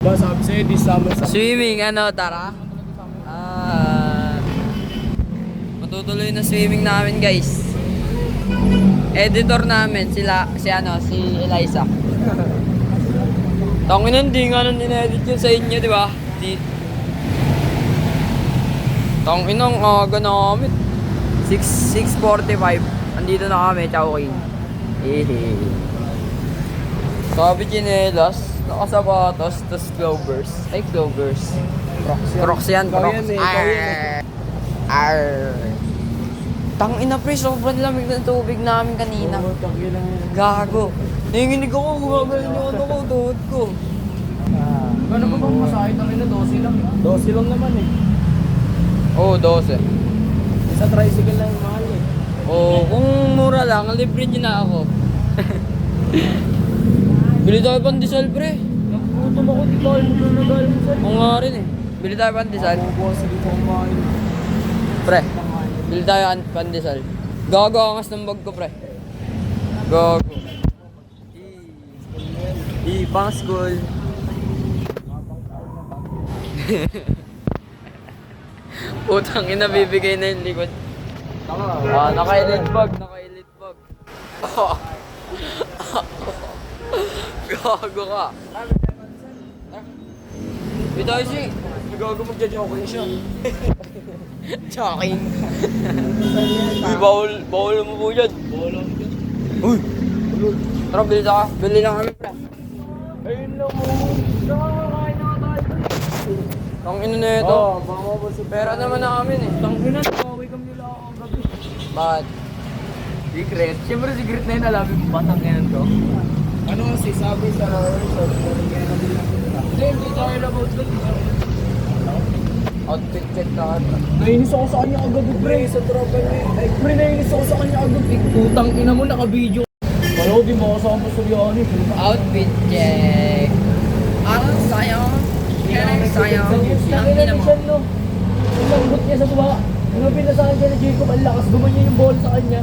Ba, sabi sa'yo, di summer sa... Swimming, ano, tara? Matutuloy na swimming namin, guys. Editor namin, si Eliza. Tangin hindi nga nang in-edit yun sa inyo, di ba? Tangin ang aga namin. 6:45. Andito na kami, ciao king. Sabi chinelas, nakasapatos, tas Clovers. Ay, Clovers. Crocs yan, Crocs. Tangina pre, sobrang lamig ng tubig namin kanina. Gago. Nanginginig ako, gumagano yung ano ko, tuhod ko. Gano'n ba bang masahit ang ina? 12 lang. 12 lang naman eh. Oo, 12. Isa tricycle lang yung mahal eh. Oo, kung mura lang, libre niyo na ako. Bili tayo pandesal pre. Nagutom ako, di ba? Ano na nag-almusal? Oo nga rin eh. Bili tayo pandesal. Bukas hindi ko kumain. Pre, bili tayo pandesal. Gago angas ng bag ko pre. Gago. Pang school. Putang ina, bibigay na yung likod. Naka-elite bag. Gago ka. Bitaw si. Gago magja-joking siya. Joking. Uy, bawal mo po dyan. Uy. Tara, bili lang kami pre. Ayun lang mo. Nakakain na tayo. Ang ino na ito. Oo, baka mo si Pera naman namin eh. Tangina, nakaway kami nila ako ang gabi. Bakit? Secret? Siyempre secret na yun, alamin mo batang yan to. Ano kasi sabi sa resort, kaya namin lang kita. Hindi tayo about that. Outfit check na ka. Nainis ako sa kanya kagabi, pre. Sa tropa niya. Ay, pre, nainis ako sa kanya kagabi. Putang ina mo, naka-video. Wala, di mo kasama sa Suryani. Outfit check. Ang sayang. Ang sayang. Ang ina mo. Ang lambot niya sa tuwa. Ano pinasahan siya ni Jacob, ang lakas. Gumanyan yung ball sa kanya.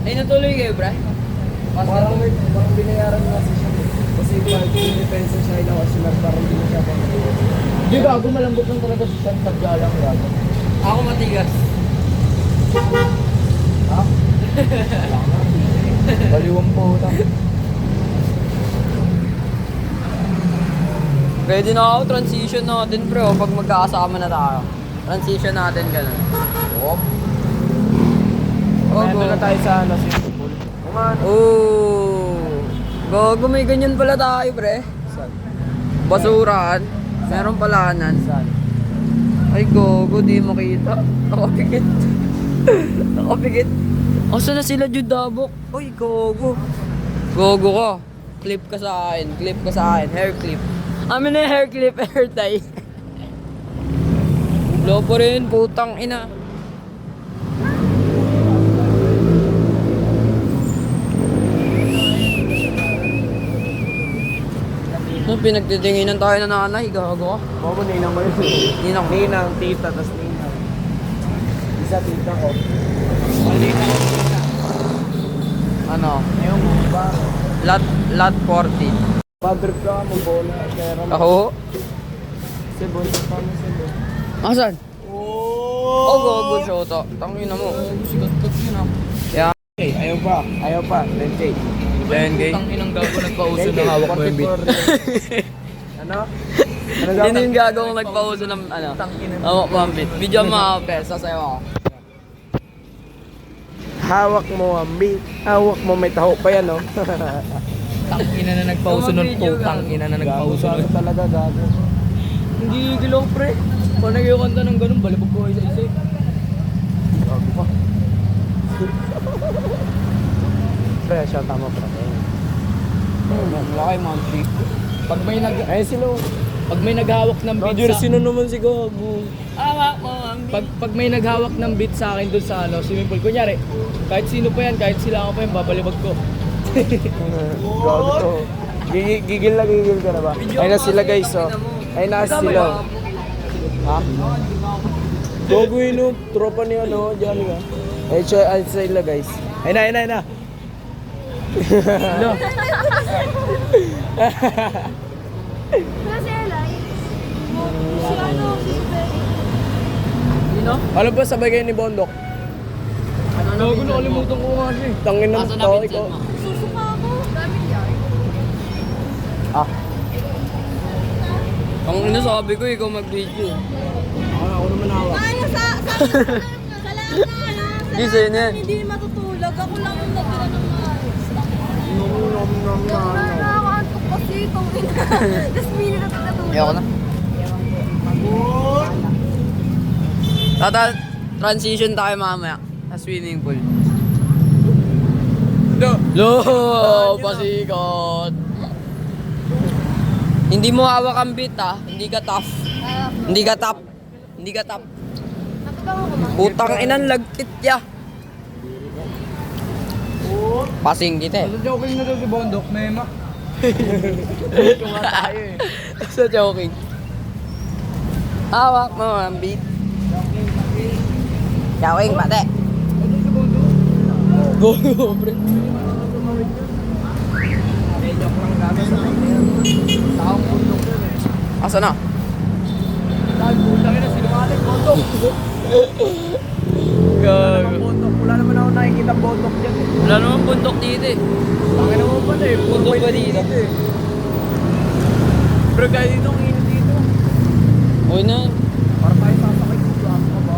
Ay, natuloy kayo, bro? Parang binayaran na siya. Kasi pag pinipensa siya, ilawas siya, parang hindi na siya pang Di gago, malambot lang talaga siya. Taggalang gago. Ako matigas. Ha? Baliwang po utang. Pwede na ako, transition natin bro, pag magkakasama na tayo. Transition natin ganun. Oh. Ito na tayo sa ano, swimming pool. Kung ano. Oh. Gago, may ganyan pala tayo pre. Saan? Basurahan. Meron palanan. Saan? Ay gogo, di makita. Nakapikit. Nakapikit. Asa na sila Judabok? Uy, gogo. Gogo ka. Clip ka sa akin. Clip ka sa akin. Hair clip. Amin na yung hair clip, hair tie. Lopo rin, putang ina. No, pinagtitinginan tayo na nanay. Gago ka. Baka mo ninang mo yun. Ninang. Ninang, tita, tas ninang. Isa tita ko. Ano? Ngayon mo ba? Lot 14. Padrip ka mo, bola. Kaya Ako? Cebu, pa mo Cebu. Asan? Oh! Oh, gago shota. Tangina mo. Sigat-gat yun ah. Yeah. Okay, ayaw pa. 10K. 10K? Tangin ang gago nagpauso ng hawak mo yung beat. Ano? Hindi yung gago kong nagpauso ng ano. Hawak mo ang beat. Video mo ako, pero sasayaw ako. Hawak mo ang beat. Hawak mo, may taho pa yan, no? Tangina na nagpauso nun po. Tangina na nagpauso nun. Talaga gago. Hindi gilaw pre. Pag nagkikanta ng ganun, balibog ko isa-isa. Gago pa. Pre, siya tama pre. Wala kayo mga shit. Pag may Ayun sila. pag may naghawak ng beat Roger, sa... sino naman si Gago? Hawak mo ang beat. Pag may naghawak ng beat sa akin doon sa ano, swimming pool. Kunyari, kahit sino pa yan, kahit sila ako pa yan, babalibag ko. Gago to. Gigil ka na ba? Ayun na sila guys, oh. Ayun na sila. Ha? Gago yun, oh. Tropa niya, no? Diyan nga. Ayun sila guys. Ayun na. Ano? Kasi Eli. Sino? Ano ba sabay kayo ni Bondok? Ano na? Gago, nakalimutan ko nga siya eh. Tangin ng Asa na tao, Vincent ikaw. mo? Susuka ako. Gamit yan. Ah, Ang inasabi ko, ikaw mag-video. ako naman hawak. Ano sa lahat na. Di, sa'yo na yan. Hindi matutulog. Ako lang yung natira ng maayos. Nom. Nakakaantok kasi itong ina. Tapos mili na natulog. Ayoko na. Transition tayo mamaya sa swimming pool. Lo, pasikot. Hindi mo hawak ang beat ah. Hindi ka tough. Hindi ka top. Hindi ka top. Natugang ako man. Putang inan lagkit ya. Pasing kita eh. Sa joking na daw si Bondok, mema. Ito nga tayo eh. Sa joking. Hawak mo ang beat. Joking pate. Go, pre. Taong bundok yun eh. Asa na? Dahil putang ina, sinungaling Bondok. Gago. Bondok, wala naman ako nakikita Bondok dyan eh. Wala naman bundok dito eh. Tangin naman pala eh. Bundok ba dito? Pero kaya dito ang init dito. Uy na. Para tayo sasakay dito. Ako ba?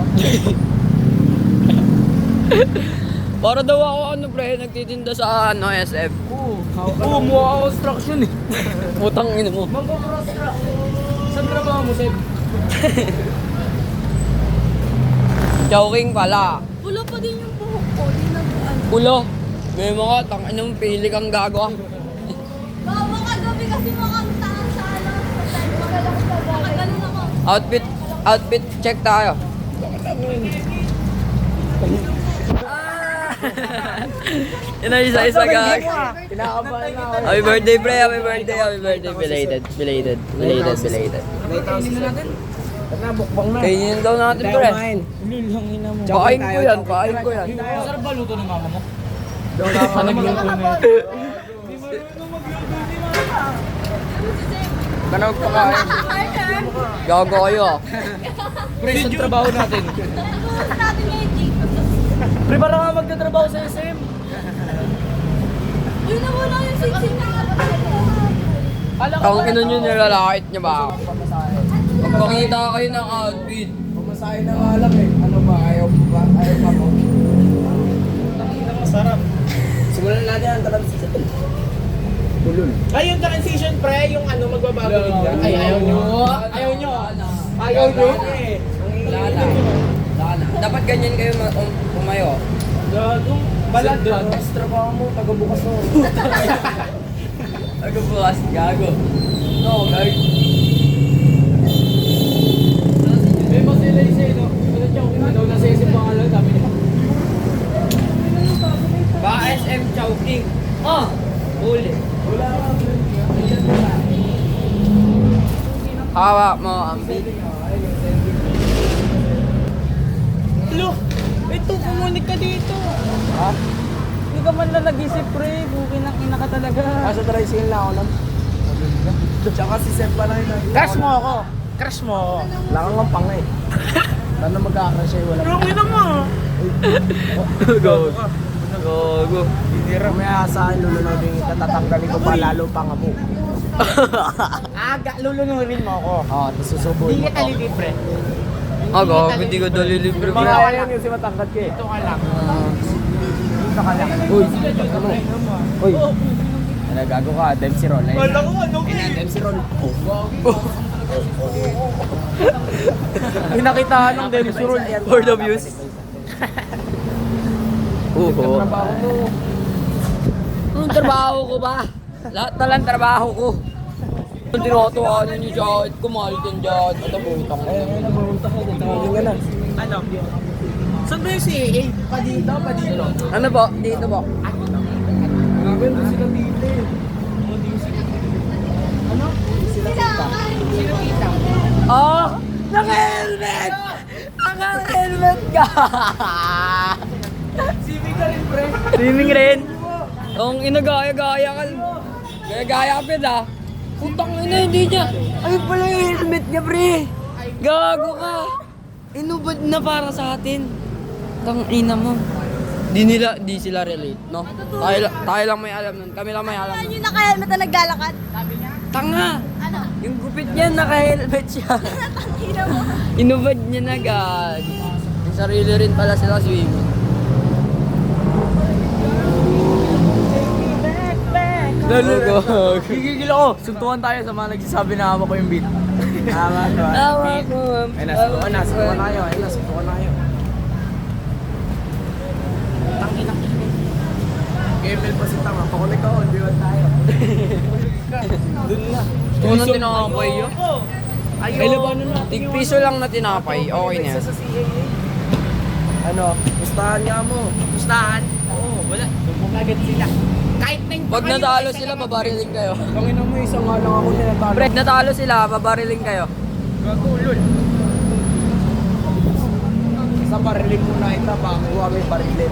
Para daw ako ano pre, nagtitinda sa ano SF. Oo, mukha construction eh. Putang ina mo. Magpaprostra. Saan trabaho mo, Seb? Joking pala. Pulo pa din yung buhok ko. Di na ano. Ulo. May mga tangin ng pili kang gago ah. Baka kagabi kasi makantaan sa ano. Makagaling ako. Outfit check tayo. Ina isa-isa gag. Kinakabahan na ako. Happy birthday pre, happy birthday, happy birthday. Belated. Tara, bukbang na. Kainin daw natin Tayo pre. kumain. Pakain ko yan, pakain ko yan. Masarap ba luto ng mama mo? Sa nagluto na. Kanag pakain. Gago kayo ah. Pre, saan trabaho natin? Natutunan natin ngayon dito. Pre, para nga magtatrabaho sa SM. Uy, nawala yung siksik na Ang ino nyo nilalakit niya ba? Magpakita kayo ng outfit. Pumasahin na nga lang eh. Ano ba? Ayaw pa mo? Masarap. Simulan natin ang transition. Bulol. Ay, yung transition pre, yung ano, magbabago bigla. Ay, ayaw nyo. Ayaw nyo. Ayaw nyo. Wala na. Wala na. Dapat ganyan kayo umayo. Gagong balat ka. Tapos trabaho mo, taga-bukas mo. Bukas, gago. No, guys. May masila isa eh, no? Ano siya, ano, nasa isip pangalan, sabi niya. Ba SM Chowking. Ah! Huli. Hawak mo ang beat. Lo, ito, kumunik ka dito. Ha? Hindi ka man lang nag-isip, pre. Bukin ang ina ka talaga. Nasa tricycle na ako lang. Tsaka si Seb pa lang yun. Crush mo ako. Crush mo ako. Wala kang ang panga eh. Paano magkakrush siya? Wala Pero kita mo. Gago. Gago. May asahan, lulunodin kita. Tatanggalin ko pa lalo pang amo. Aga, lulunurin mo ako. Oo, tapos susubuhin mo Hindi kita to. lilibre. Ah, gago. Hindi ko dali libre bro. Mga yan yung si matangkad ka eh. Ito ka lang. Dito ka lang. Uy, ano? Uy. Nagago ka, Dempsey Roll. Wala ko ano Dempsey Roll. Pinakitaan ng Dempsey Roll. For the views. Oo. Trabaho mo. Anong trabaho ko ba? Lahat na lang trabaho ko. Kung tinutuwanan yung jacket ko, mahal din jacket. At ang butang ko. Tawagin ka na. Ano? Saan ba yung CAA? Pa dito, pa dito. Ano po? Dito po. Gagawin mo sila dito eh. Oh! Naka-helmet! Naka-helmet ka! Swimming ka rin, pre. Swimming rin. Ang inagaya-gaya ka. Gaya-gaya pid ah. Putang ina, hindi niya. Ay pala yung helmet niya, pre. Gago ka! Inubad na para sa atin. Tangina mo. Di sila relate, no? Tayo lang may alam nun. Kami lang may alam Ano nun. yung naka-helmet na naglalakad? Tanga! Ano? Yung gupit niya, naka-helmet siya. Tangina mo. Inubad niya na agad. Yung sarili rin pala sila swimming. Lalo. Gigigil ako. Suntukan tayo sa mga nagsasabi na hawak ko yung beat. Tama ba? Tawa ko. Ay, nasubukan na kayo. Ay, nasubukan na kayo. Kemel pa si Tama. Pakulik ako, di ba tayo? Doon na. Kung na tinakapay yun. Ay, labanan na. Tig-piso lang na tinapay. Okay na yan. Isa sa CAA. Ano? Pustahan nga mo. Pustahan? Oo, wala. Tumpong agad sila. Kahit na yung Pag natalo sila, babariling kayo. Tangina mo, isang nga lang ako tinatalo. Pre, natalo sila, babariling kayo. gagulol. Isang barilin muna ita, bago kami barilin.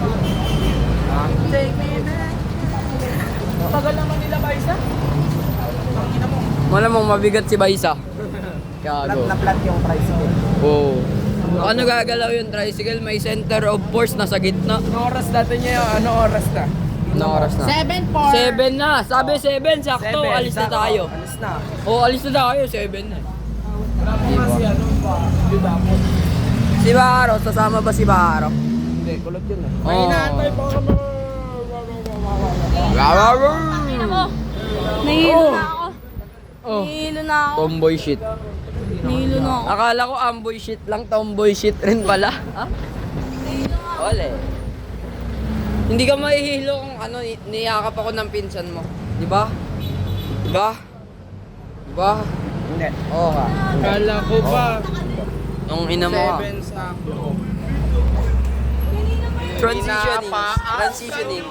Ha? Take me back. Tagal naman nila ba isa? Tangina mo. Malamang mabigat si Baisa. Flat Gago. na flat yung tricycle. Oo. Ano gagalaw yung tricycle? May center of force nasa gitna. Ano oras natin niya yun? Ano oras na? Ano oras na? 7 na. Sabi 7, sakto. Alis na tayo. Alis na. Oo, alis na tayo. 7 na. Wala pa nga si ano ba? Judapot. Si Baro, sasama ba si Baro? Hindi, kulot yun eh. May inaantay pa ako mga... Tangina mo. Nahihilo na ako. Oh. Nahihilo na ako. Tomboy shit. Nahihilo na ako. Akala ko amboy shit lang, tomboy shit rin pala. Ha? Ole. Hindi ka mahihilo kung ano, niyakap ako ng pinsan mo. Di ba? Di ba? Di ba? Hindi. Oo ka. Kala ko pa. Nung ina mo ka. Seven sa... Transitioning. Transitioning.